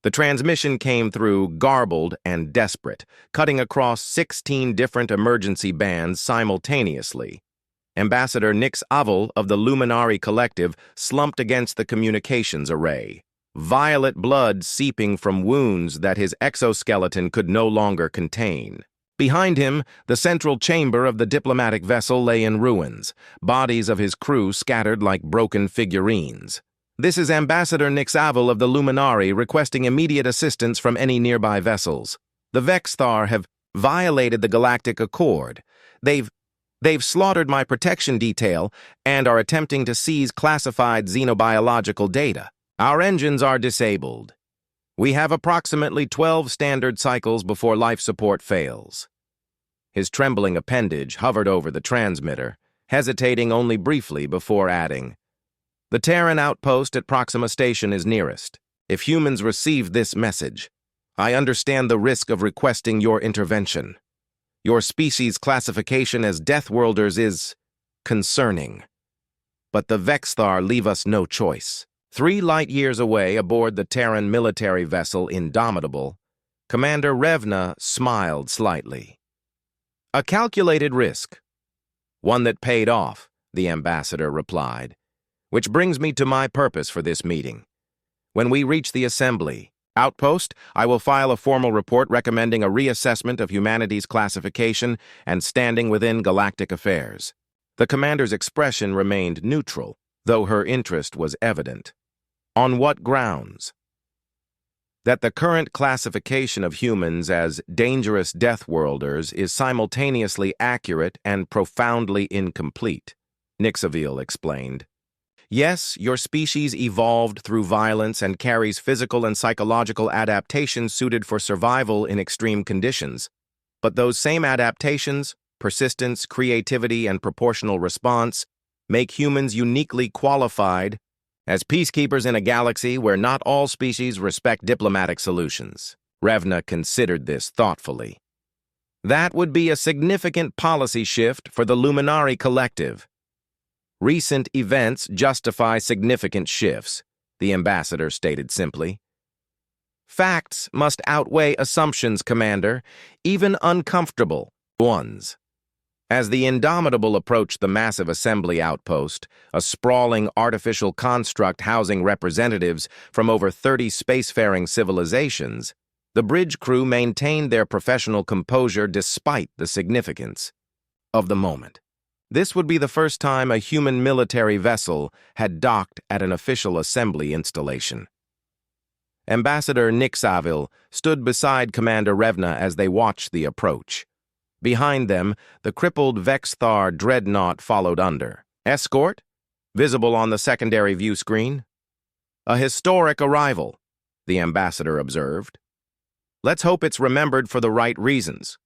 The transmission came through garbled and desperate, cutting across 16 different emergency bands simultaneously. Ambassador Nix Avel of the Luminari Collective slumped against the communications array, violet blood seeping from wounds that his exoskeleton could no longer contain. Behind him, the central chamber of the diplomatic vessel lay in ruins, bodies of his crew scattered like broken figurines. "This is Ambassador Nix Avel of the Luminari requesting immediate assistance from any nearby vessels. The Vexthar have violated the Galactic Accord. They've slaughtered my protection detail and are attempting to seize classified xenobiological data. Our engines are disabled. We have approximately 12 standard cycles before life support fails." His trembling appendage hovered over the transmitter, hesitating only briefly before adding, "The Terran outpost at Proxima Station is nearest. If humans receive this message, I understand the risk of requesting your intervention. Your species' classification as Deathworlders is concerning. But the Vexthar leave us no choice." 3 light-years away aboard the Terran military vessel Indomitable, Commander Revna smiled slightly. "A calculated risk. One that paid off," the ambassador replied. "Which brings me to my purpose for this meeting. When we reach the assembly outpost, I will file a formal report recommending a reassessment of humanity's classification and standing within galactic affairs." The commander's expression remained neutral, though her interest was evident. "On what grounds?" "That the current classification of humans as dangerous Deathworlders is simultaneously accurate and profoundly incomplete," Nixaville explained. "Yes, your species evolved through violence and carries physical and psychological adaptations suited for survival in extreme conditions. But those same adaptations, persistence, creativity, and proportional response make humans uniquely qualified as peacekeepers in a galaxy where not all species respect diplomatic solutions." Revna considered this thoughtfully. "That would be a significant policy shift for the Luminari Collective. Recent events justify significant shifts," the ambassador stated simply. "Facts must outweigh assumptions, Commander, even uncomfortable ones." As the Indomitable approached the massive assembly outpost, a sprawling artificial construct housing representatives from over 30 spacefaring civilizations, the bridge crew maintained their professional composure despite the significance of the moment. This would be the first time a human military vessel had docked at an official assembly installation. Ambassador Nixaville stood beside Commander Revna as they watched the approach. Behind them, the crippled Vexthar dreadnought followed under. "Escort?" visible on the secondary view screen. "A historic arrival," the ambassador observed. "Let's hope it's remembered for the right reasons,"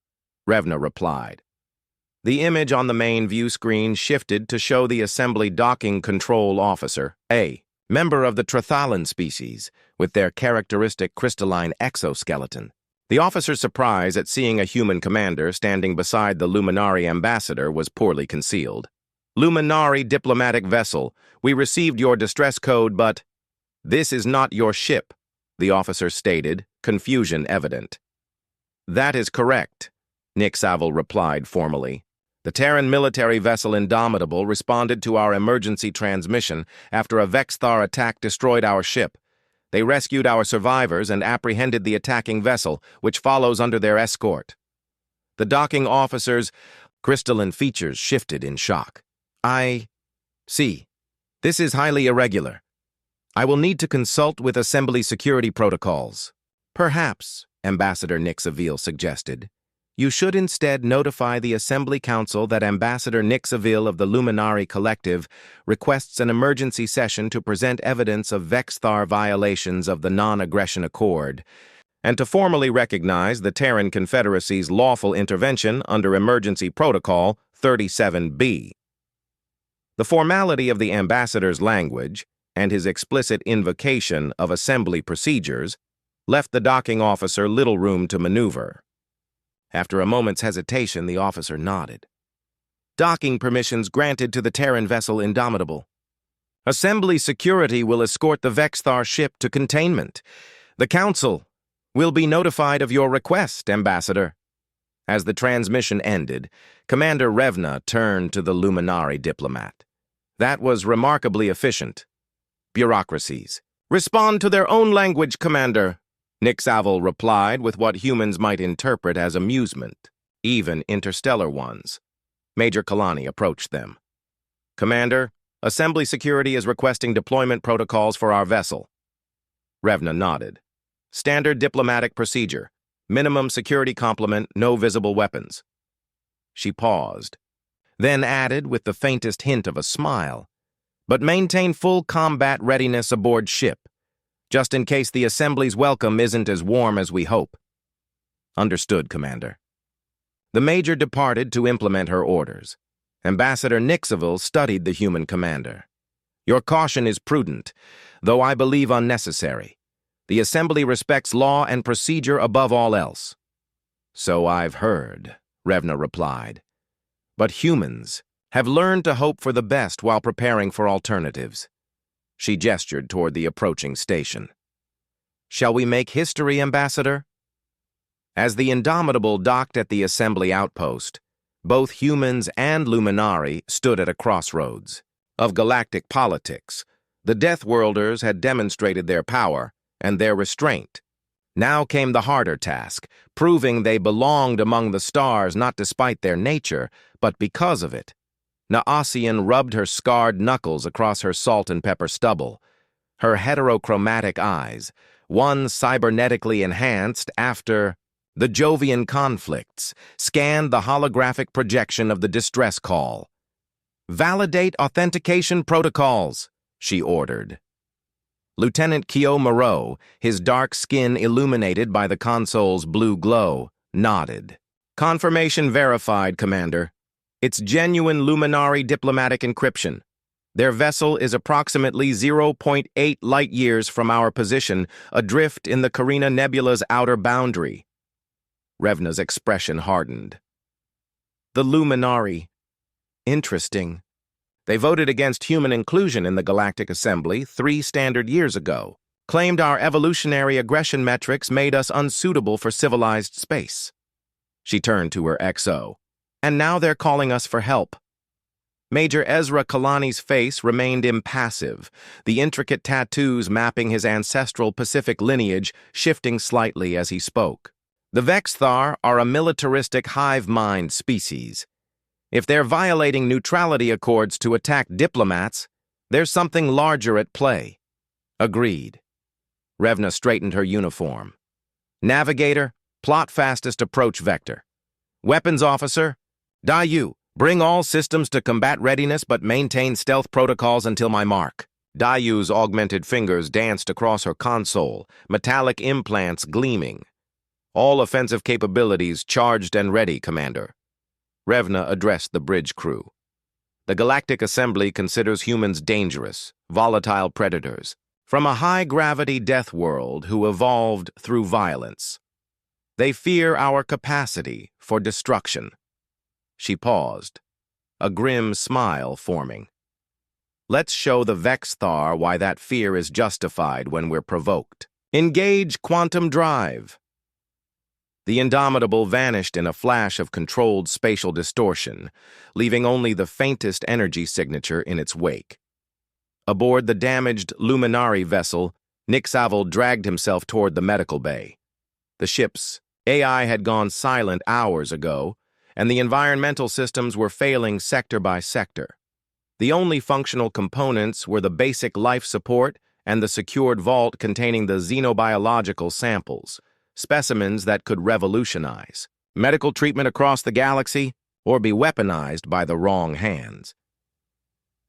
Revna replied. The image on the main view screen shifted to show the assembly docking control officer, a member of the Trathalan species, with their characteristic crystalline exoskeleton. The officer's surprise at seeing a human commander standing beside the Luminari ambassador was poorly concealed. "Luminari diplomatic vessel, we received your distress code, but—" "This is not your ship," the officer stated, confusion evident. "That is correct," Nixaville replied formally. "The Terran military vessel Indomitable responded to our emergency transmission after a Vexthar attack destroyed our ship. They rescued our survivors and apprehended the attacking vessel, which follows under their escort." The docking officer's crystalline features shifted in shock. "I see. This is highly irregular. I will need to consult with assembly security protocols." "Perhaps," Ambassador Nixaville suggested, "you should instead notify the Assembly Council that Ambassador Nixaville of the Luminari Collective requests an emergency session to present evidence of Vexthar violations of the Non-Aggression Accord, and to formally recognize the Terran Confederacy's lawful intervention under Emergency Protocol 37B. The formality of the ambassador's language and his explicit invocation of assembly procedures left the docking officer little room to maneuver. After a moment's hesitation, the officer nodded. "Docking permissions granted to the Terran vessel Indomitable. Assembly security will escort the Vexthar ship to containment. The Council will be notified of your request, Ambassador. As the transmission ended, Commander Revna turned to the Luminari diplomat. That was remarkably efficient. Bureaucracies. Respond to their own language, Commander. Nixavel replied with what humans might interpret as amusement, even interstellar ones. Major Kalani approached them. Commander, Assembly Security is requesting deployment protocols for our vessel. Revna nodded. Standard diplomatic procedure. Minimum security complement, no visible weapons. She paused, then added with the faintest hint of a smile, but maintain full combat readiness aboard ship, just in case the Assembly's welcome isn't as warm as we hope. Understood, Commander. The Major departed to implement her orders. Ambassador Nixavel studied the human commander. Your caution is prudent, though I believe unnecessary. The Assembly respects law and procedure above all else. So I've heard, Revna replied. But humans have learned to hope for the best while preparing for alternatives. She gestured toward the approaching station. Shall we make history, Ambassador? As the Indomitable docked at the Assembly outpost, both humans and Luminari stood at a crossroads. Of galactic politics, the Deathworlders had demonstrated their power and their restraint. Now came the harder task, proving they belonged among the stars not despite their nature, but because of it. Naasian rubbed her scarred knuckles across her salt and pepper stubble. Her heterochromatic eyes, one cybernetically enhanced after the Jovian conflicts, scanned the holographic projection of the distress call. Validate authentication protocols, she ordered. Lieutenant Kyo Moreau, his dark skin illuminated by the console's blue glow, nodded. Confirmation verified, Commander. It's genuine Luminari diplomatic encryption. Their vessel is approximately 0.8 light-years from our position, adrift in the Carina Nebula's outer boundary. Revna's expression hardened. The Luminari. Interesting. They voted against human inclusion in the Galactic Assembly 3 standard years ago, claimed our evolutionary aggression metrics made us unsuitable for civilized space. She turned to her XO. And now they're calling us for help. Major Ezra Kalani's face remained impassive, the intricate tattoos mapping his ancestral Pacific lineage shifting slightly as he spoke. The Vexthar are a militaristic hive mind species. If they're violating neutrality accords to attack diplomats, there's something larger at play. Agreed. Revna straightened her uniform. Navigator, plot fastest approach vector. Weapons officer, Dayu, bring all systems to combat readiness but maintain stealth protocols until my mark. Dayu's augmented fingers danced across her console, metallic implants gleaming. All offensive capabilities charged and ready, Commander. Revna addressed the bridge crew. The Galactic Assembly considers humans dangerous, volatile predators, from a high-gravity death world who evolved through violence. They fear our capacity for destruction. She paused, a grim smile forming. Let's show the Vexthar why that fear is justified when we're provoked. Engage quantum drive. The Indomitable vanished in a flash of controlled spatial distortion, leaving only the faintest energy signature in its wake. Aboard the damaged Luminari vessel, Nixavel dragged himself toward the medical bay. The ship's AI had gone silent hours ago, and the environmental systems were failing sector by sector. The only functional components were the basic life support and the secured vault containing the xenobiological samples, specimens that could revolutionize medical treatment across the galaxy or be weaponized by the wrong hands.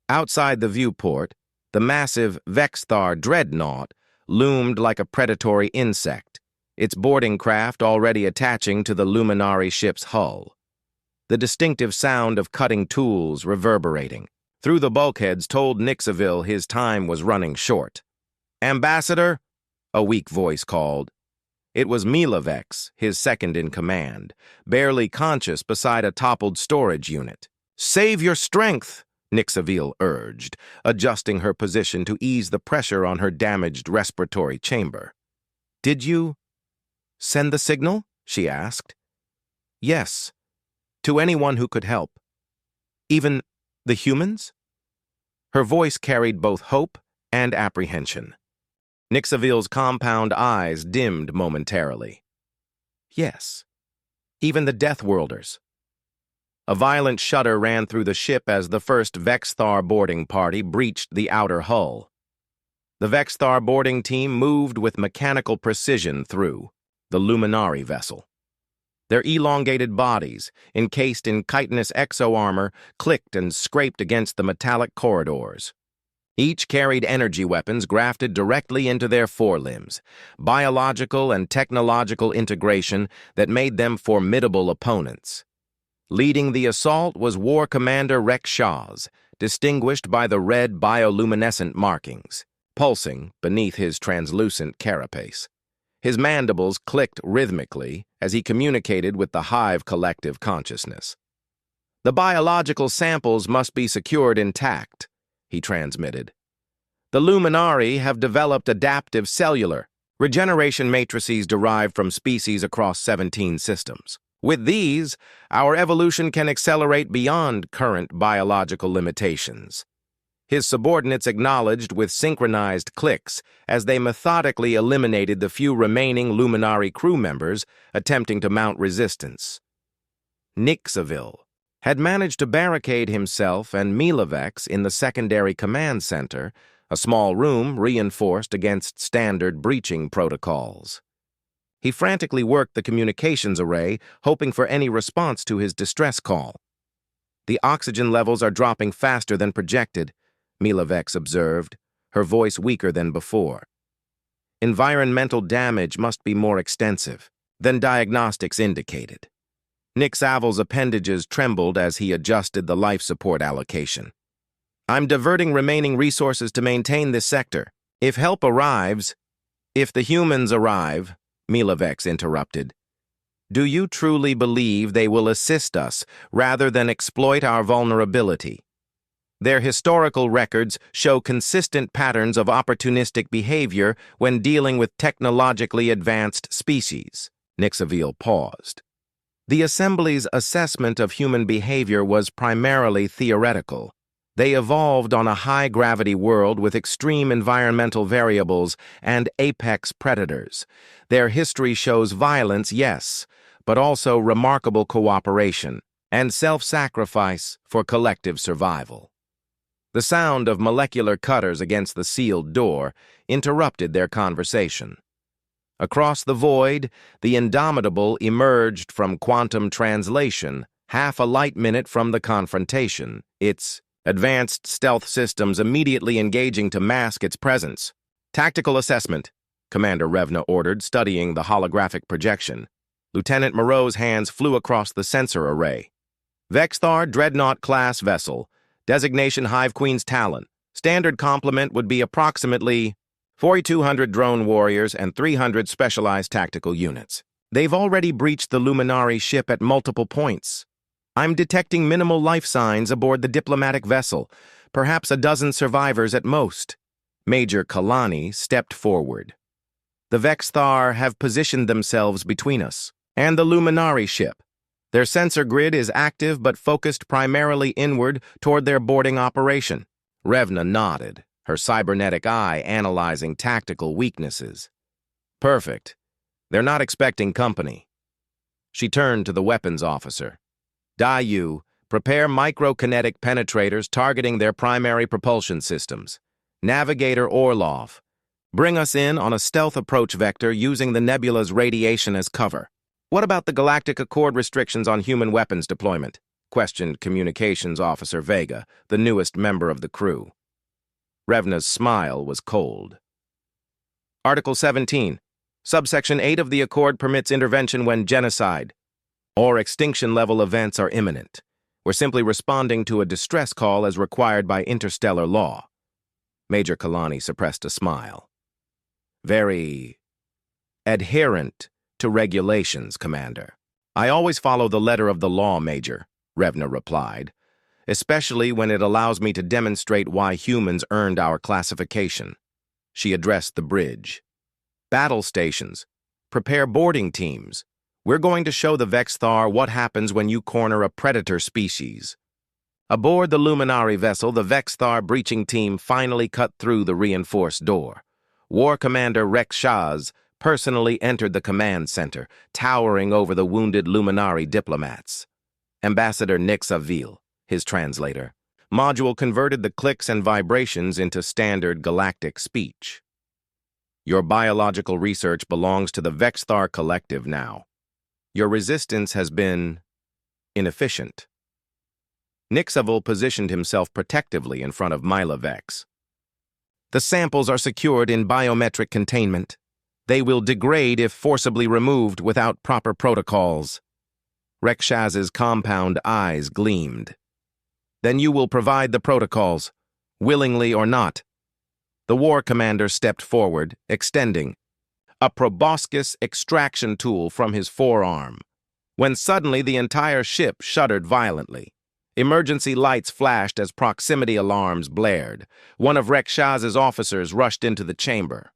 Outside the viewport, the massive Vexthar dreadnought loomed like a predatory insect, its boarding craft already attaching to the Luminari ship's hull. The distinctive sound of cutting tools reverberating through the bulkheads told Nixavel his time was running short. Ambassador, a weak voice called. It was Milavex, his second-in-command, barely conscious beside a toppled storage unit. Save your strength, Nixavel urged, adjusting her position to ease the pressure on her damaged respiratory chamber. Did you send the signal? She asked. Yes, to anyone who could help. Even the humans? Her voice carried both hope and apprehension. Nixaville's compound eyes dimmed momentarily. Yes, even the Deathworlders. A violent shudder ran through the ship as the first Vexthar boarding party breached the outer hull. The Vexthar boarding team moved with mechanical precision through the Luminari vessel. Their elongated bodies, encased in chitinous exo-armor, clicked and scraped against the metallic corridors. Each carried energy weapons grafted directly into their forelimbs, biological and technological integration that made them formidable opponents. Leading the assault was War Commander Rex Shaw's, distinguished by the red bioluminescent markings, pulsing beneath his translucent carapace. His mandibles clicked rhythmically as he communicated with the Hive collective consciousness. The biological samples must be secured intact, he transmitted. The Luminari have developed adaptive cellular regeneration matrices derived from species across 17 systems. With these, our evolution can accelerate beyond current biological limitations. His subordinates acknowledged with synchronized clicks as they methodically eliminated the few remaining Luminari crew members attempting to mount resistance. Nixaville had managed to barricade himself and Milavex in the secondary command center, a small room reinforced against standard breaching protocols. He frantically worked the communications array, hoping for any response to his distress call. The oxygen levels are dropping faster than projected, Milavex observed, her voice weaker than before. Environmental damage must be more extensive than diagnostics indicated. Nixaville's appendages trembled as he adjusted the life support allocation. I'm diverting remaining resources to maintain this sector. If help arrives, if the humans arrive, Milavex interrupted. Do you truly believe they will assist us rather than exploit our vulnerability? Their historical records show consistent patterns of opportunistic behavior when dealing with technologically advanced species. Nixaville paused. The Assembly's assessment of human behavior was primarily theoretical. They evolved on a high-gravity world with extreme environmental variables and apex predators. Their history shows violence, yes, but also remarkable cooperation and self-sacrifice for collective survival. The sound of molecular cutters against the sealed door interrupted their conversation. Across the void, the Indomitable emerged from quantum translation, half a light minute from the confrontation, its advanced stealth systems immediately engaging to mask its presence. Tactical assessment, Commander Revna ordered, studying the holographic projection. Lieutenant Moreau's hands flew across the sensor array. Vexthar Dreadnought-class vessel, designation Hive Queen's Talon. Standard complement would be approximately 4,200 drone warriors and 300 specialized tactical units. They've already breached the Luminari ship at multiple points. I'm detecting minimal life signs aboard the diplomatic vessel, perhaps a dozen survivors at most. Major Kalani stepped forward. The Vexthar have positioned themselves between us and the Luminari ship. Their sensor grid is active but focused primarily inward toward their boarding operation. Revna nodded, her cybernetic eye analyzing tactical weaknesses. Perfect. They're not expecting company. She turned to the weapons officer. Dayu, prepare microkinetic penetrators targeting their primary propulsion systems. Navigator Orlov, bring us in on a stealth approach vector using the nebula's radiation as cover. What about the Galactic Accord restrictions on human weapons deployment? Questioned Communications Officer Vega, the newest member of the crew. Revna's smile was cold. Article 17. Subsection 8 of the Accord permits intervention when genocide or extinction-level events are imminent. We're simply responding to a distress call as required by interstellar law. Major Kalani suppressed a smile. Very adherent to regulations, Commander. I always follow the letter of the law, Major, Revna replied, especially when it allows me to demonstrate why humans earned our classification. She addressed the bridge. Battle stations. Prepare boarding teams. We're going to show the Vexthar what happens when you corner a predator species. Aboard the Luminary vessel, the Vexthar breaching team finally cut through the reinforced door. War Commander Rex Shaz personally entered the command center, towering over the wounded Luminary diplomats. Ambassador Nix Avil, his translator. Module converted the clicks and vibrations into standard galactic speech. Your biological research belongs to the Vexthar Collective now. Your resistance has been inefficient. Nixavil positioned himself protectively in front of Mylavex. The samples are secured in biometric containment. They will degrade if forcibly removed without proper protocols. Rekshaz's compound eyes gleamed. Then you will provide the protocols, willingly or not. The war commander stepped forward, extending a proboscis extraction tool from his forearm, when suddenly the entire ship shuddered violently. Emergency lights flashed as proximity alarms blared. One of Rekshaz's officers rushed into the chamber.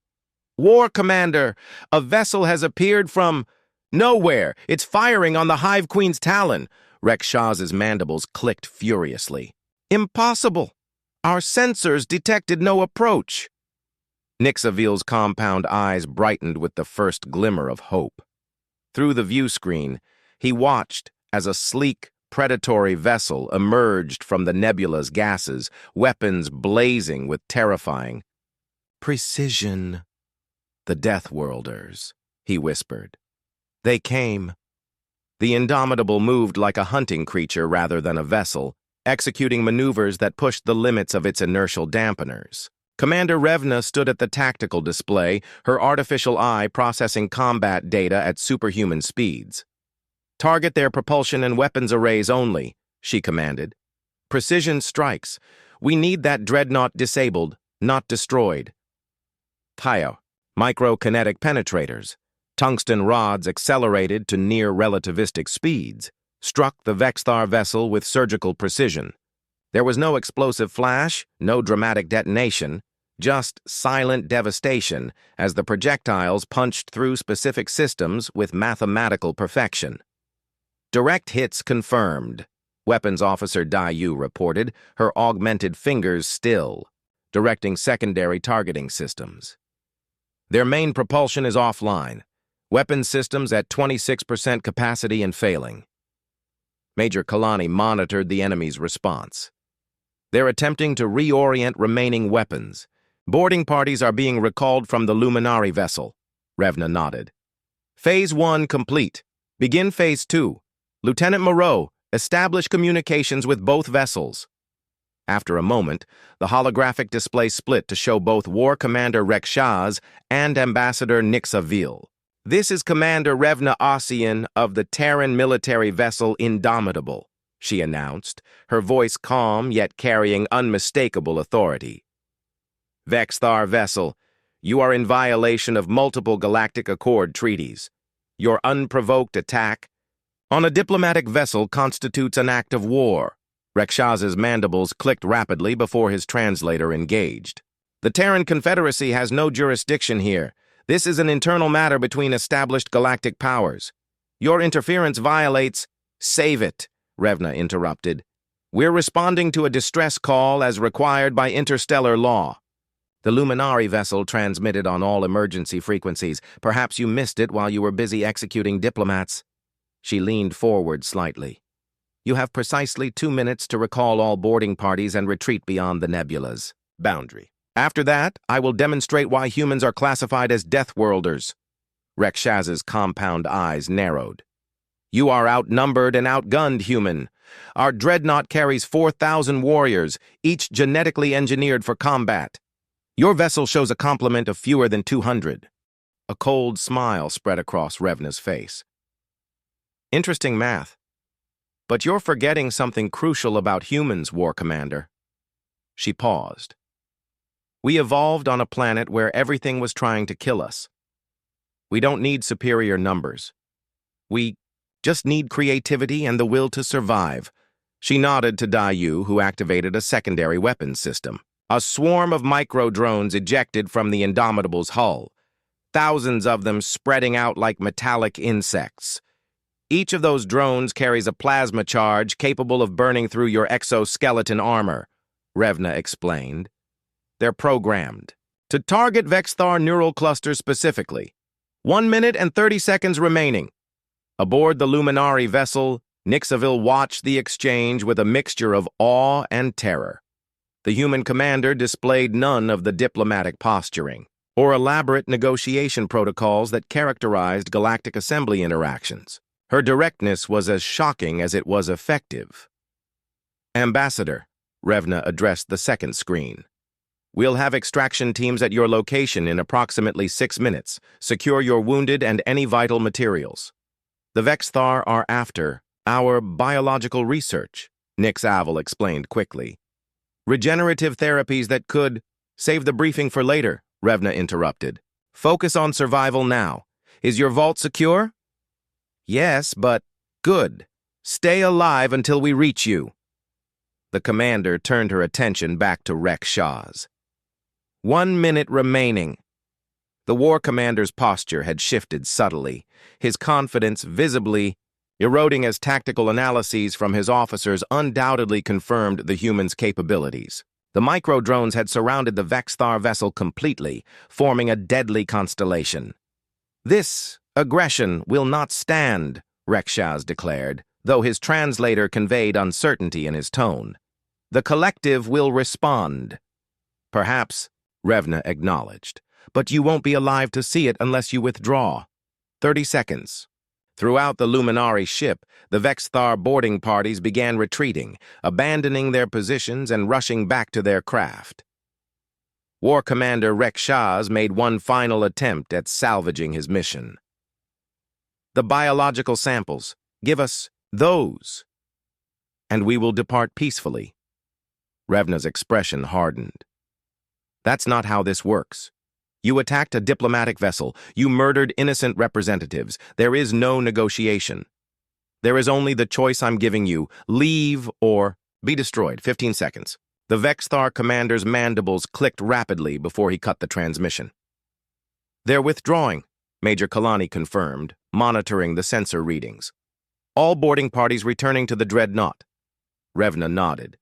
War Commander, a vessel has appeared from nowhere. It's firing on the Hive Queen's Talon. Rekshaz's mandibles clicked furiously. Impossible. Our sensors detected no approach. Nixavil's compound eyes brightened with the first glimmer of hope. Through the view screen, he watched as a sleek, predatory vessel emerged from the nebula's gases, weapons blazing with terrifying precision. The Deathworlders, he whispered. They came. The Indomitable moved like a hunting creature rather than a vessel, executing maneuvers that pushed the limits of its inertial dampeners. Commander Revna stood at the tactical display, her artificial eye processing combat data at superhuman speeds. Target their propulsion and weapons arrays only, she commanded. Precision strikes. We need that dreadnought disabled, not destroyed. Tayo, microkinetic penetrators. Tungsten rods accelerated to near-relativistic speeds, struck the Vexthar vessel with surgical precision. There was no explosive flash, no dramatic detonation, just silent devastation as the projectiles punched through specific systems with mathematical perfection. Direct hits confirmed, Weapons Officer Dayu reported, her augmented fingers still, directing secondary targeting systems. Their main propulsion is offline, weapons systems at 26% capacity and failing. Major Kalani monitored the enemy's response. They're attempting to reorient remaining weapons. Boarding parties are being recalled from the Luminary vessel, Revna nodded. Phase 1 complete. Begin Phase 2. Lieutenant Moreau, establish communications with both vessels. After a moment, the holographic display split to show both War Commander Rekshaz and Ambassador Nixavil. This is Commander Revna Ossian of the Terran military vessel Indomitable, she announced, her voice calm yet carrying unmistakable authority. Vexthar vessel, you are in violation of multiple Galactic Accord treaties. Your unprovoked attack on a diplomatic vessel constitutes an act of war. Rekshaz's mandibles clicked rapidly before his translator engaged. The Terran Confederacy has no jurisdiction here. This is an internal matter between established galactic powers. Your interference violates— Save it, Revna interrupted. We're responding to a distress call as required by interstellar law. The Luminary vessel transmitted on all emergency frequencies. Perhaps you missed it while you were busy executing diplomats. She leaned forward slightly. You have precisely 2 minutes to recall all boarding parties and retreat beyond the nebula's boundary. After that, I will demonstrate why humans are classified as Deathworlders. Rekshaz's compound eyes narrowed. You are outnumbered and outgunned, human. Our dreadnought carries 4,000 warriors, each genetically engineered for combat. Your vessel shows a complement of fewer than 200. A cold smile spread across Revna's face. Interesting math. But you're forgetting something crucial about humans, War Commander. She paused. We evolved on a planet where everything was trying to kill us. We don't need superior numbers. We just need creativity and the will to survive. She nodded to Dayu, who activated a secondary weapons system. A swarm of micro-drones ejected from the Indomitable's hull. thousands of them spreading out like metallic insects. Each of those drones carries a plasma charge capable of burning through your exoskeleton armor, Revna explained. They're programmed to target Vexthar neural clusters specifically. 1 minute and 30 seconds remaining. Aboard the Luminari vessel, Nixaville watched the exchange with a mixture of awe and terror. The human commander displayed none of the diplomatic posturing or elaborate negotiation protocols that characterized Galactic Assembly interactions. Her directness was as shocking as it was effective. Ambassador, Revna addressed the second screen. We'll have extraction teams at your location in approximately 6 minutes. Secure your wounded and any vital materials. The Vexthar are after our biological research, Nixaville explained quickly. Regenerative therapies that could save the briefing for later, Revna interrupted. Focus on survival now. Is your vault secure? Yes, but good. Stay alive until we reach you. The commander turned her attention back to Rex Shaw's. 1 minute remaining. The war commander's posture had shifted subtly, his confidence visibly eroding as tactical analyses from his officers undoubtedly confirmed the humans' capabilities. The micro-drones had surrounded the Vexthar vessel completely, forming a deadly constellation. This aggression will not stand, Rekshaz declared, though his translator conveyed uncertainty in his tone. The collective will respond. Perhaps, Revna acknowledged, but you won't be alive to see it unless you withdraw. 30 seconds. Throughout the Luminari ship, the Vexthar boarding parties began retreating, abandoning their positions and rushing back to their craft. War Commander Rekshaz made one final attempt at salvaging his mission. The biological samples, give us those, and we will depart peacefully. Revna's expression hardened. That's not how this works. You attacked a diplomatic vessel. You murdered innocent representatives. There is no negotiation. There is only the choice I'm giving you. Leave or be destroyed. 15 seconds. The Vexthar commander's mandibles clicked rapidly before he cut the transmission. They're withdrawing, Major Kalani confirmed, monitoring the sensor readings. All boarding parties returning to the Dreadnought. Revna nodded.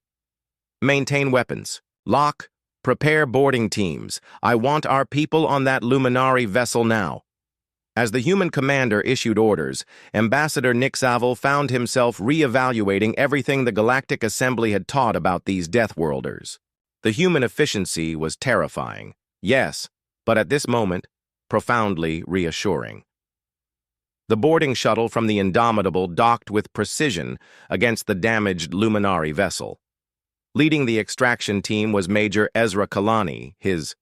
Maintain weapons. Lock. Prepare boarding teams. I want our people on that Luminari vessel now. As the human commander issued orders, Ambassador Nixaville found himself re-evaluating everything the Galactic Assembly had taught about these Deathworlders. The human efficiency was terrifying, yes, but at this moment, profoundly reassuring. The boarding shuttle from the Indomitable docked with precision against the damaged Luminari vessel. Leading the extraction team was Major Ezra Kalani, his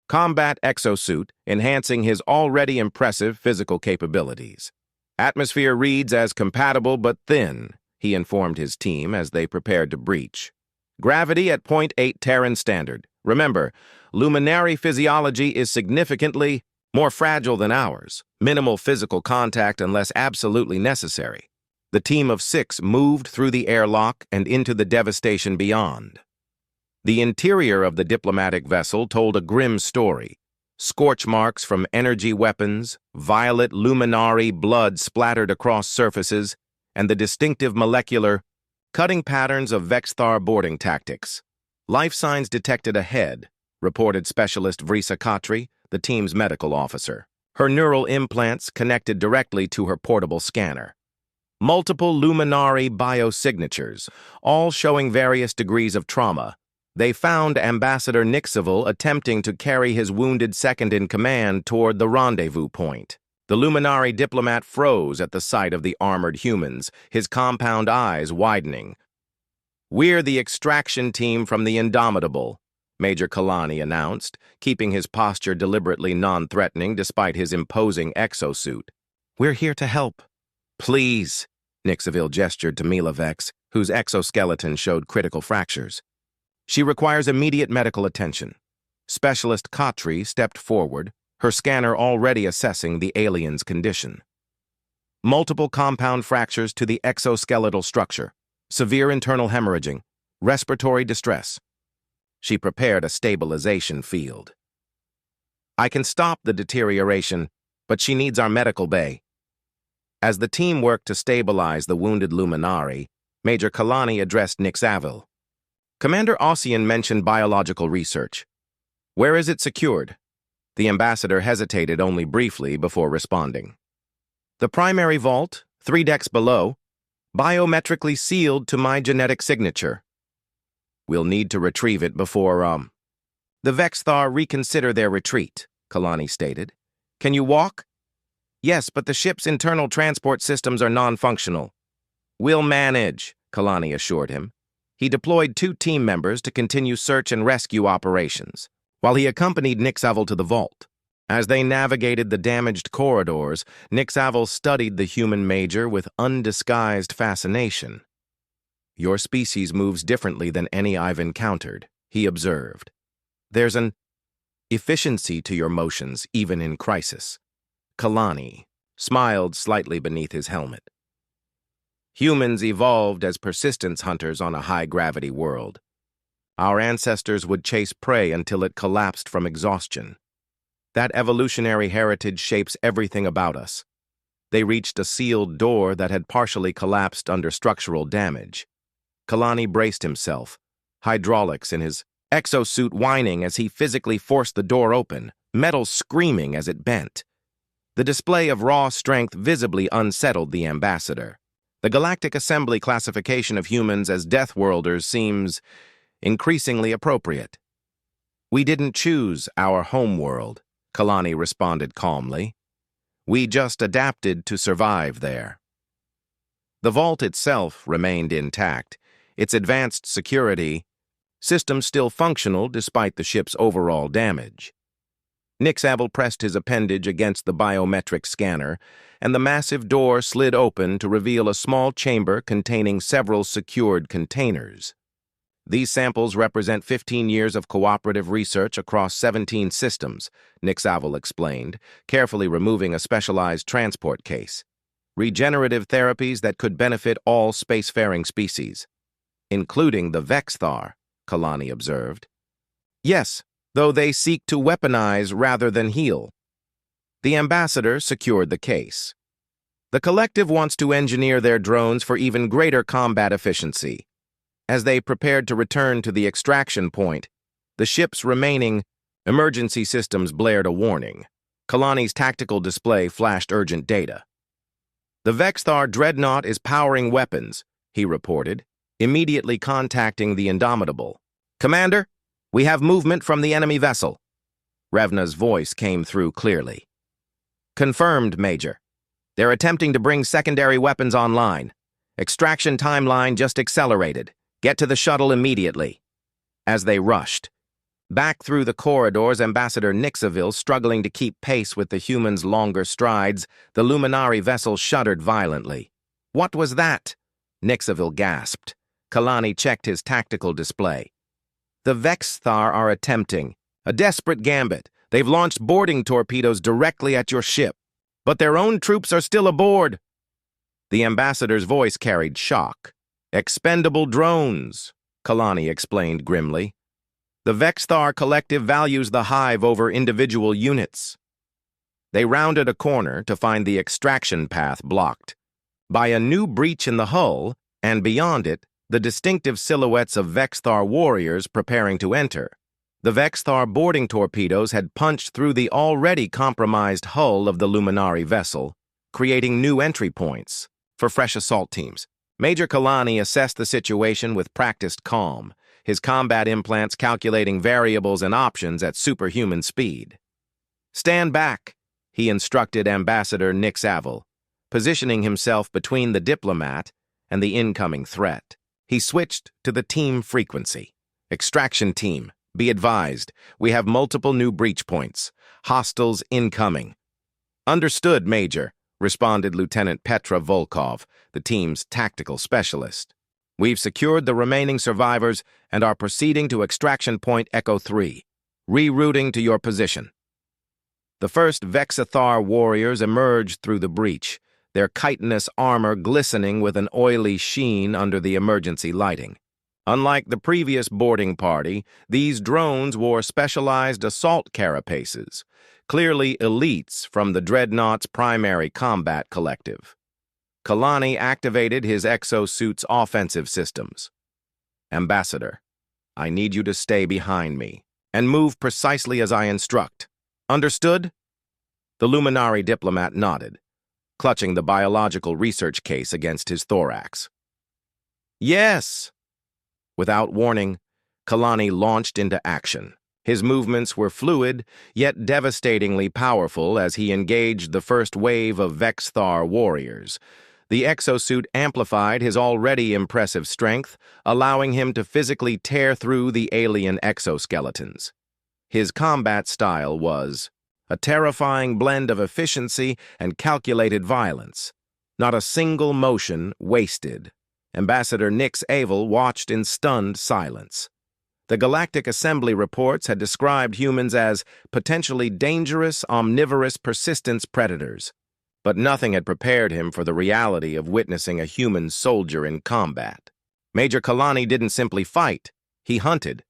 combat exosuit enhancing his already impressive physical capabilities. Atmosphere reads as compatible but thin, he informed his team as they prepared to breach. Gravity at 0.8 Terran standard. Remember, luminary physiology is significantly more fragile than ours. Minimal physical contact unless absolutely necessary. The team of 6 moved through the airlock and into the devastation beyond. The interior of the diplomatic vessel told a grim story. Scorch marks from energy weapons, violet luminari blood splattered across surfaces, and the distinctive molecular, cutting patterns of Vexthar boarding tactics. Life signs detected ahead, reported Specialist Vrisa Khatri, the team's medical officer. Her neural implants connected directly to her portable scanner. Multiple luminari biosignatures, all showing various degrees of trauma. They found Ambassador Nixaville attempting to carry his wounded second-in-command toward the rendezvous point. The luminari diplomat froze at the sight of the armored humans, his compound eyes widening. We're the extraction team from the Indomitable, Major Kalani announced, keeping his posture deliberately non-threatening despite his imposing exosuit. We're here to help. Please, Nixaville gestured to Mila Vex, whose exoskeleton showed critical fractures. She requires immediate medical attention. Specialist Khatri stepped forward, her scanner already assessing the alien's condition. Multiple compound fractures to the exoskeletal structure, severe internal hemorrhaging, respiratory distress. She prepared a stabilization field. I can stop the deterioration, but she needs our medical bay. As the team worked to stabilize the wounded Luminari, Major Kalani addressed Nixaville. Commander Ossian mentioned biological research. Where is it secured? The ambassador hesitated only briefly before responding. The primary vault, 3 decks below, biometrically sealed to my genetic signature. We'll need to retrieve it before, The Vexthar reconsider their retreat, Kalani stated. Can you walk? Yes, but the ship's internal transport systems are non-functional. We'll manage, Kalani assured him. He deployed 2 team members to continue search and rescue operations, while he accompanied Nixaville to the vault. As they navigated the damaged corridors, Nixaville studied the human major with undisguised fascination. Your species moves differently than any I've encountered, he observed. There's an efficiency to your motions, even in crisis. Kalani smiled slightly beneath his helmet. Humans evolved as persistence hunters on a high-gravity world. Our ancestors would chase prey until it collapsed from exhaustion. That evolutionary heritage shapes everything about us. They reached a sealed door that had partially collapsed under structural damage. Kalani braced himself, hydraulics in his exosuit whining as he physically forced the door open, metal screaming as it bent. The display of raw strength visibly unsettled the ambassador. The Galactic Assembly classification of humans as Deathworlders seems increasingly appropriate. We didn't choose our homeworld, Kalani responded calmly. We just adapted to survive there. The vault itself remained intact, its advanced security systems still functional despite the ship's overall damage. Nixaville pressed his appendage against the biometric scanner, and the massive door slid open to reveal a small chamber containing several secured containers. These samples represent 15 years of cooperative research across 17 systems, Nixaville explained, carefully removing a specialized transport case. Regenerative therapies that could benefit all spacefaring species, including the Vexthar, Kalani observed. Yes, though they seek to weaponize rather than heal. The ambassador secured the case. The collective wants to engineer their drones for even greater combat efficiency. As they prepared to return to the extraction point, the ship's remaining emergency systems blared a warning. Kalani's tactical display flashed urgent data. The Vexthar dreadnought is powering weapons, he reported, immediately contacting the Indomitable. Commander, we have movement from the enemy vessel. Revna's voice came through clearly. Confirmed, Major. They're attempting to bring secondary weapons online. Extraction timeline just accelerated. Get to the shuttle immediately. As they rushed, back through the corridors, Ambassador Nixaville struggling to keep pace with the humans' longer strides, the Luminari vessel shuddered violently. What was that? Nixaville gasped. Kalani checked his tactical display. The Vexthar are attempting a desperate gambit. They've launched boarding torpedoes directly at your ship, but their own troops are still aboard. The ambassador's voice carried shock. Expendable drones, Kalani explained grimly. The Vexthar collective values the hive over individual units. They rounded a corner to find the extraction path blocked by a new breach in the hull, and beyond it, the distinctive silhouettes of Vexthar warriors preparing to enter. The Vexthar boarding torpedoes had punched through the already compromised hull of the Luminari vessel, creating new entry points for fresh assault teams. Major Kalani assessed the situation with practiced calm, his combat implants calculating variables and options at superhuman speed. Stand back, he instructed Ambassador Nixaville, positioning himself between the diplomat and the incoming threat. He switched to the team frequency. Extraction team, be advised, we have multiple new breach points. Hostiles incoming. Understood, Major, responded Lieutenant Petra Volkov, the team's tactical specialist. We've secured the remaining survivors and are proceeding to Extraction Point Echo 3, rerouting to your position. The first Vexthar warriors emerged through the breach, their chitinous armor glistening with an oily sheen under the emergency lighting. Unlike the previous boarding party, these drones wore specialized assault carapaces, clearly elites from the Dreadnought's primary combat collective. Kalani activated his exosuit's offensive systems. Ambassador, I need you to stay behind me and move precisely as I instruct. Understood? The Luminari diplomat nodded, clutching the biological research case against his thorax. Yes! Without warning, Kalani launched into action. His movements were fluid, yet devastatingly powerful as he engaged the first wave of Vexthar warriors. The exosuit amplified his already impressive strength, allowing him to physically tear through the alien exoskeletons. His combat style was a terrifying blend of efficiency and calculated violence. Not a single motion wasted. Ambassador Nix Avel watched in stunned silence. The Galactic Assembly reports had described humans as potentially dangerous, omnivorous persistence predators, but nothing had prepared him for the reality of witnessing a human soldier in combat. Major Kalani didn't simply fight, he hunted.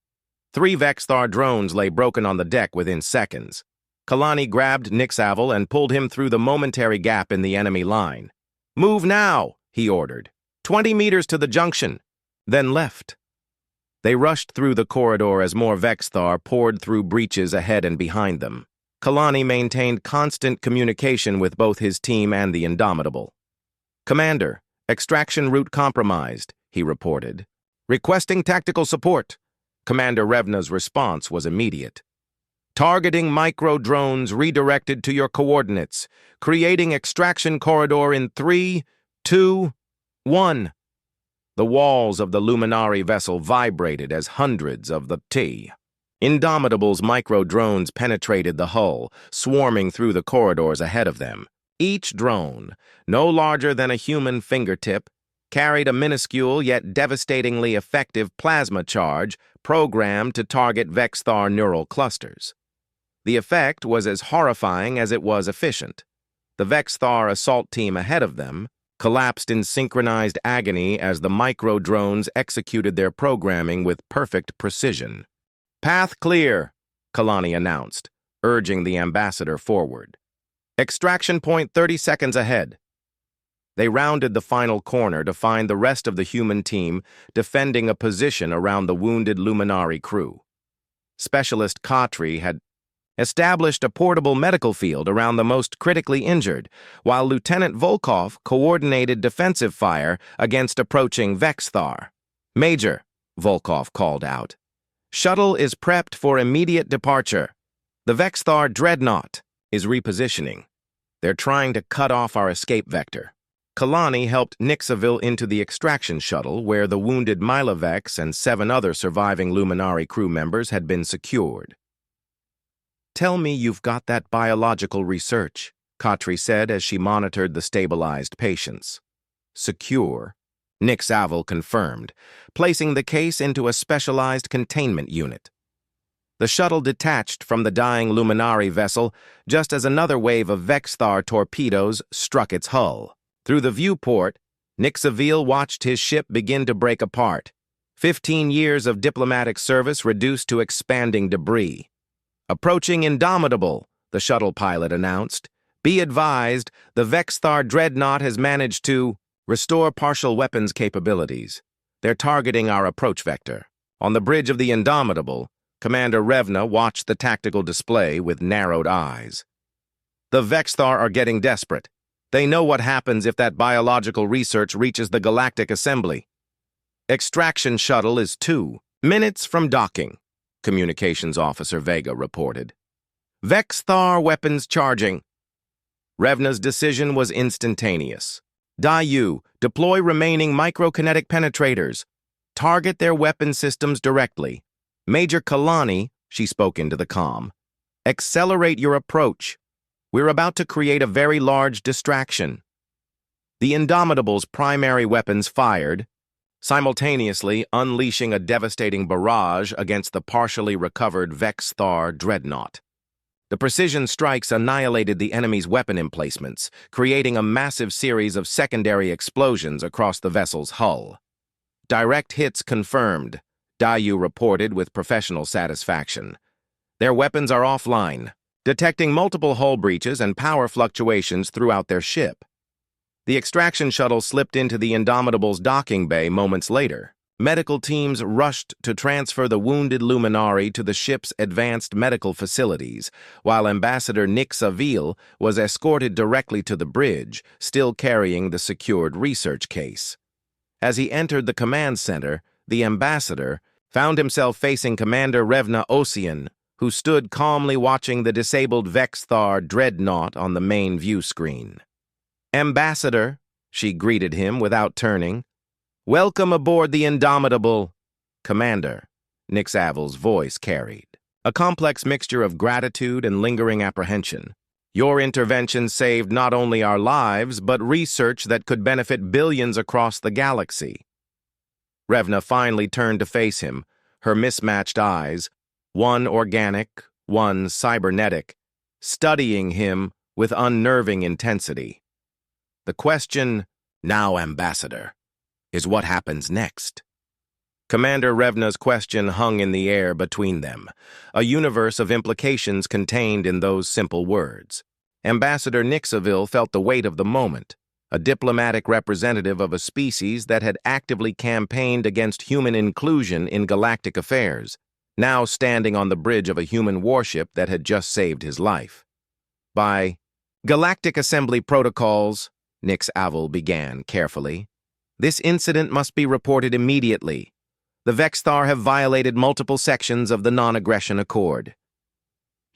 3 Vexthar drones lay broken on the deck within seconds. Kalani grabbed Nix Avel and pulled him through the momentary gap in the enemy line. "Move now," he ordered. 20 meters to the junction, then left. They rushed through the corridor as more Vexthar poured through breaches ahead and behind them. Kalani maintained constant communication with both his team and the Indomitable. "Commander, extraction route compromised," he reported. "Requesting tactical support." Commander Revna's response was immediate. "Targeting micro-drones redirected to your coordinates, creating extraction corridor in 3, 2, 1. The walls of the Luminari vessel vibrated as hundreds of the Indomitable's micro-drones penetrated the hull, swarming through the corridors ahead of them. Each drone, no larger than a human fingertip, carried a minuscule yet devastatingly effective plasma charge programmed to target Vexthar neural clusters. The effect was as horrifying as it was efficient. The Vexthar assault team ahead of them collapsed in synchronized agony as the micro-drones executed their programming with perfect precision. "Path clear," Kalani announced, urging the ambassador forward. "Extraction point 30 seconds ahead." They rounded the final corner to find the rest of the human team defending a position around the wounded Luminari crew. Specialist Khatri had established a portable medical field around the most critically injured, while Lieutenant Volkov coordinated defensive fire against approaching Vexthar. "Major," Volkov called out, "shuttle is prepped for immediate departure. The Vexthar Dreadnought is repositioning. They're trying to cut off our escape vector." Kalani helped Nixaville into the extraction shuttle, where the wounded Milovex and 7 other surviving Luminari crew members had been secured. "Tell me you've got that biological research," Khatri said as she monitored the stabilized patients. "Secure," Nix Avel confirmed, placing the case into a specialized containment unit. The shuttle detached from the dying Luminari vessel just as another wave of Vexthar torpedoes struck its hull. Through the viewport, Nixaville watched his ship begin to break apart. 15 years of diplomatic service reduced to expanding debris. "Approaching Indomitable," the shuttle pilot announced. "Be advised, the Vexthar Dreadnought has managed to restore partial weapons capabilities. They're targeting our approach vector." On the bridge of the Indomitable, Commander Revna watched the tactical display with narrowed eyes. "The Vexthar are getting desperate. They know what happens if that biological research reaches the Galactic Assembly. Extraction shuttle is 2 minutes from docking," Communications Officer Vega reported. "Vexthar weapons charging." Revna's decision was instantaneous. "Dayu, deploy remaining microkinetic penetrators. Target their weapon systems directly. Major Kalani," she spoke into the comm, "accelerate your approach. We're about to create a very large distraction." The Indomitable's primary weapons fired, simultaneously unleashing a devastating barrage against the partially recovered Vexthar Dreadnought. The precision strikes annihilated the enemy's weapon emplacements, creating a massive series of secondary explosions across the vessel's hull. "Direct hits confirmed," Dayu reported with professional satisfaction. "Their weapons are offline. detecting multiple hull breaches and power fluctuations throughout their ship. The extraction shuttle slipped into the Indomitable's docking bay moments later. Medical teams rushed to transfer the wounded Luminari to the ship's advanced medical facilities, while Ambassador Nick Saville was escorted directly to the bridge, still carrying the secured research case. As he entered the command center, the ambassador found himself facing Commander Revna Ossian, who stood calmly watching the disabled Vexthar dreadnought on the main view screen. "Ambassador," she greeted him without turning. "Welcome aboard the Indomitable." "Commander," Nick Saville's voice carried, a complex mixture of gratitude and lingering apprehension. "Your intervention saved not only our lives, but research that could benefit billions across the galaxy." Revna finally turned to face him, her mismatched eyes, one organic, one cybernetic, studying him with unnerving intensity. The question, "Now, Ambassador," is what happens next. Commander Revna's question hung in the air between them, a universe of implications contained in those simple words. Ambassador Nick Saville felt the weight of the moment, a diplomatic representative of a species that had actively campaigned against human inclusion in galactic affairs, now standing on the bridge of a human warship that had just saved his life. "By Galactic Assembly protocols," Nick Saville began carefully, "this incident must be reported immediately. The Vexthar have violated multiple sections of the non-aggression accord."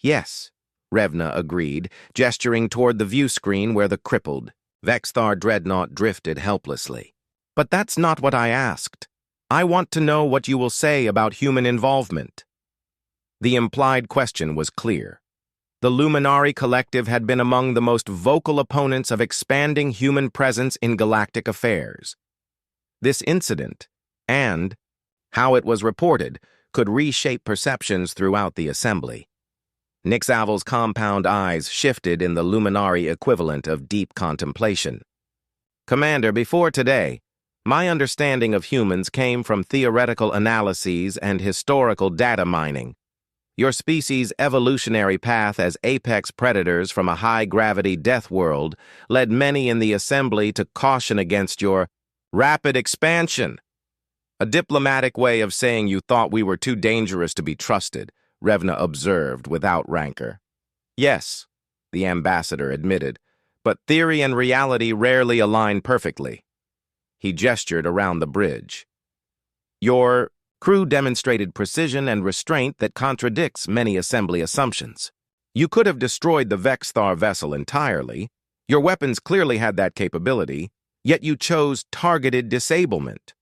"Yes," Revna agreed, gesturing toward the view screen where the crippled Vexthar dreadnought drifted helplessly. "But that's not what I asked. I want to know what you will say about human involvement." The implied question was clear. The Luminari Collective had been among the most vocal opponents of expanding human presence in galactic affairs. This incident, and how it was reported, could reshape perceptions throughout the assembly. Nick Saville's compound eyes shifted in the Luminari equivalent of deep contemplation. "Commander, before today, my understanding of humans came from theoretical analyses and historical data mining. Your species' evolutionary path as apex predators from a high-gravity death world led many in the assembly to caution against your rapid expansion." "A diplomatic way of saying you thought we were too dangerous to be trusted," Revna observed without rancor. "Yes," the ambassador admitted, "but theory and reality rarely align perfectly." He gestured around the bridge. "Your crew demonstrated precision and restraint that contradicts many assembly assumptions. You could have destroyed the Vexthar vessel entirely. Your weapons clearly had that capability, yet you chose targeted disablement."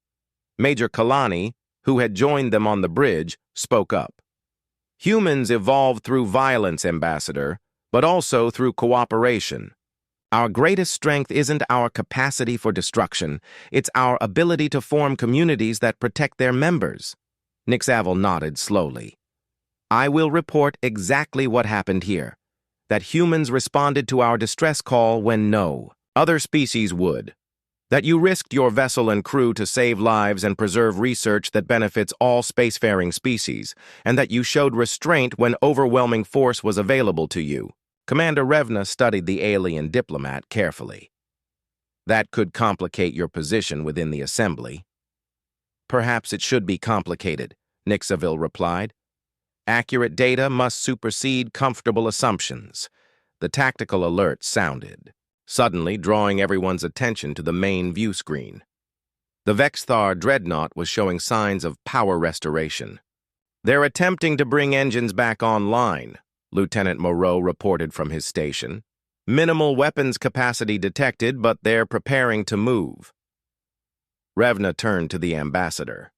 Major Kalani, who had joined them on the bridge, spoke up. "Humans evolved through violence, Ambassador, but also through cooperation. Our greatest strength isn't our capacity for destruction, it's our ability to form communities that protect their members." Nick Saville nodded slowly. "I will report exactly what happened here, that humans responded to our distress call when no other species would. That you risked your vessel and crew to save lives and preserve research that benefits all spacefaring species, and that you showed restraint when overwhelming force was available to you." Commander Revna studied the alien diplomat carefully. "That could complicate your position within the assembly." "Perhaps it should be complicated," Nick Saville replied. "Accurate data must supersede comfortable assumptions." The tactical alert sounded, suddenly drawing everyone's attention to the main view screen. The Vexthar dreadnought was showing signs of power restoration. "They're attempting to bring engines back online," Lieutenant Moreau reported from his station. "Minimal weapons capacity detected, but they're preparing to move." Revna turned to the ambassador.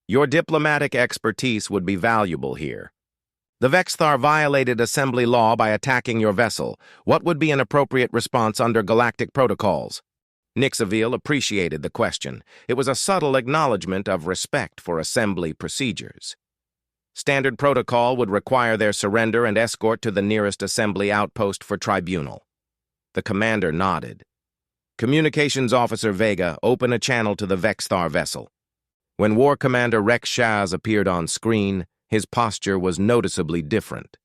"Your diplomatic expertise would be valuable here. The Vexthar violated assembly law by attacking your vessel. What would be an appropriate response under galactic protocols?" Nick Saville appreciated the question. It was a subtle acknowledgement of respect for assembly procedures. "Standard protocol would require their surrender and escort to the nearest assembly outpost for tribunal." The commander nodded. "Communications Officer Vega, open a channel to the Vexthar vessel." When War Commander Rex Shaz appeared on screen, his posture was noticeably different.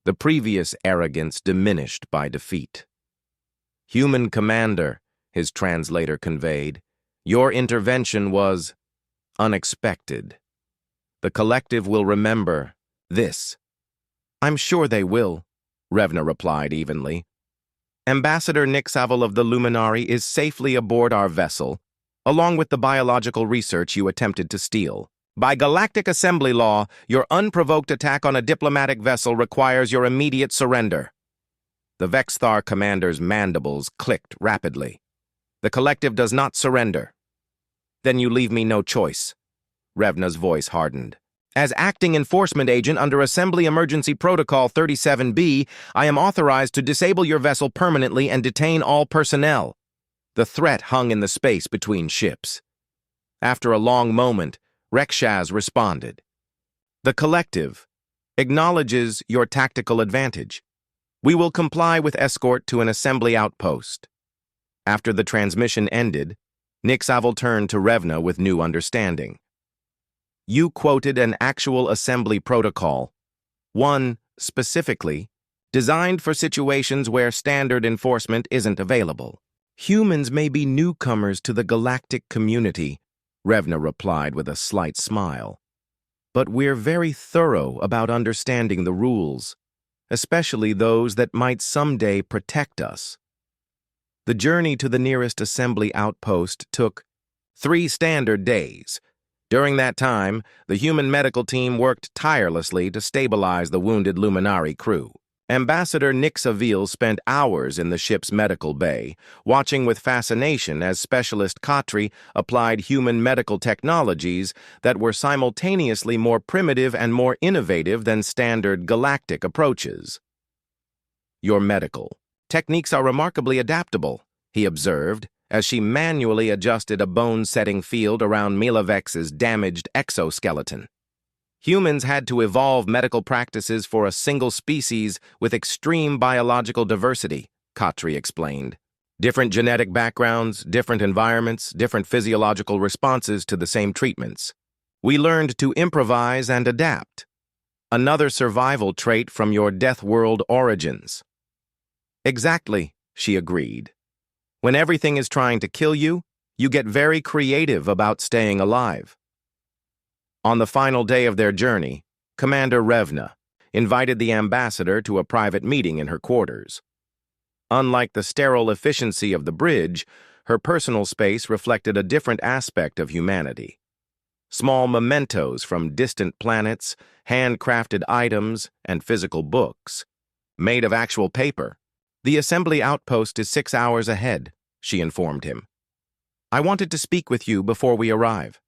the previous arrogance diminished by defeat. "Human commander," his translator conveyed, "your intervention was unexpected. The collective will remember this." "I'm sure they will," Revna replied evenly. "Ambassador Nixavel of the Luminari is safely aboard our vessel, along with the biological research you attempted to steal. By Galactic Assembly law, your unprovoked attack on a diplomatic vessel requires your immediate surrender." The Vexthar commander's mandibles clicked rapidly. "The collective does not surrender." "Then you leave me no choice." Revna's voice hardened. "As acting enforcement agent under Assembly Emergency Protocol 37B, I am authorized to disable your vessel permanently and detain all personnel." The threat hung in the space between ships. After a long moment, Rekshaz responded. "The collective acknowledges your tactical advantage. We will comply with escort to an assembly outpost." After the transmission ended, Nixavel turned to Revna with new understanding. "You quoted an actual assembly protocol, one, specifically, designed for situations where standard enforcement isn't available. Humans may be newcomers to the galactic community," Revna replied with a slight smile. "But we're very thorough about understanding the rules, especially those that might someday protect us." The journey to the nearest assembly outpost took 3 standard days. During that time, the human medical team worked tirelessly to stabilize the wounded Luminari crew. Ambassador Nixavel spent hours in the ship's medical bay, watching with fascination as Specialist Khatri applied human medical technologies that were simultaneously more primitive and more innovative than standard galactic approaches. "Your medical techniques are remarkably adaptable," he observed, as she manually adjusted a bone-setting field around Milavex's damaged exoskeleton. "Humans had to evolve medical practices for a single species with extreme biological diversity," Khatri explained. "Different genetic backgrounds, different environments, different physiological responses to the same treatments. We learned to improvise and adapt. Another survival trait from your Deathworld origins." "Exactly," she agreed. "When everything is trying to kill you, you get very creative about staying alive." On the final day of their journey, Commander Revna invited the ambassador to a private meeting in her quarters. Unlike the sterile efficiency of the bridge, her personal space reflected a different aspect of humanity. Small mementos from distant planets, handcrafted items, and physical books, made of actual paper. "The assembly outpost is 6 hours ahead," she informed him. "I wanted to speak with you before we arrive."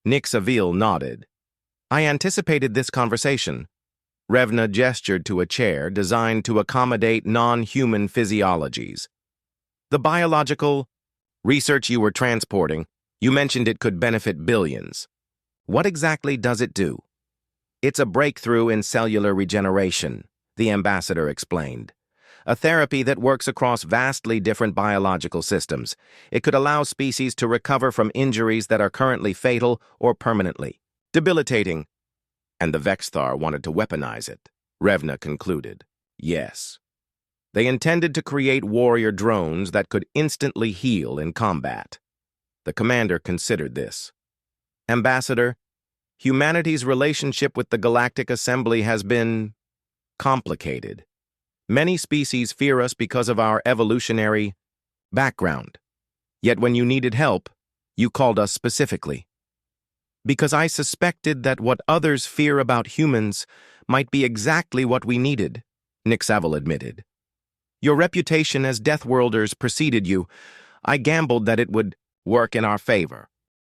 Nixavel nodded. "I anticipated this conversation." Revna gestured to a chair designed to accommodate non-human physiologies. "The biological research you were transporting, you mentioned it could benefit billions. What exactly does it do?" "It's a breakthrough in cellular regeneration," the ambassador explained. "A therapy that works across vastly different biological systems. It could allow species to recover from injuries that are currently fatal or permanently debilitating." "And the Vexthar wanted to weaponize it," Revna concluded. "Yes. They intended to create warrior drones that could instantly heal in combat." The commander considered this. "Ambassador, humanity's relationship with the Galactic Assembly has been complicated. Many species fear us because of our evolutionary background. Yet when you needed help, you called us specifically." "Because I suspected that what others fear about humans might be exactly what we needed," Nixavel admitted. "Your reputation as Deathworlders preceded you. I gambled that it would work in our favor."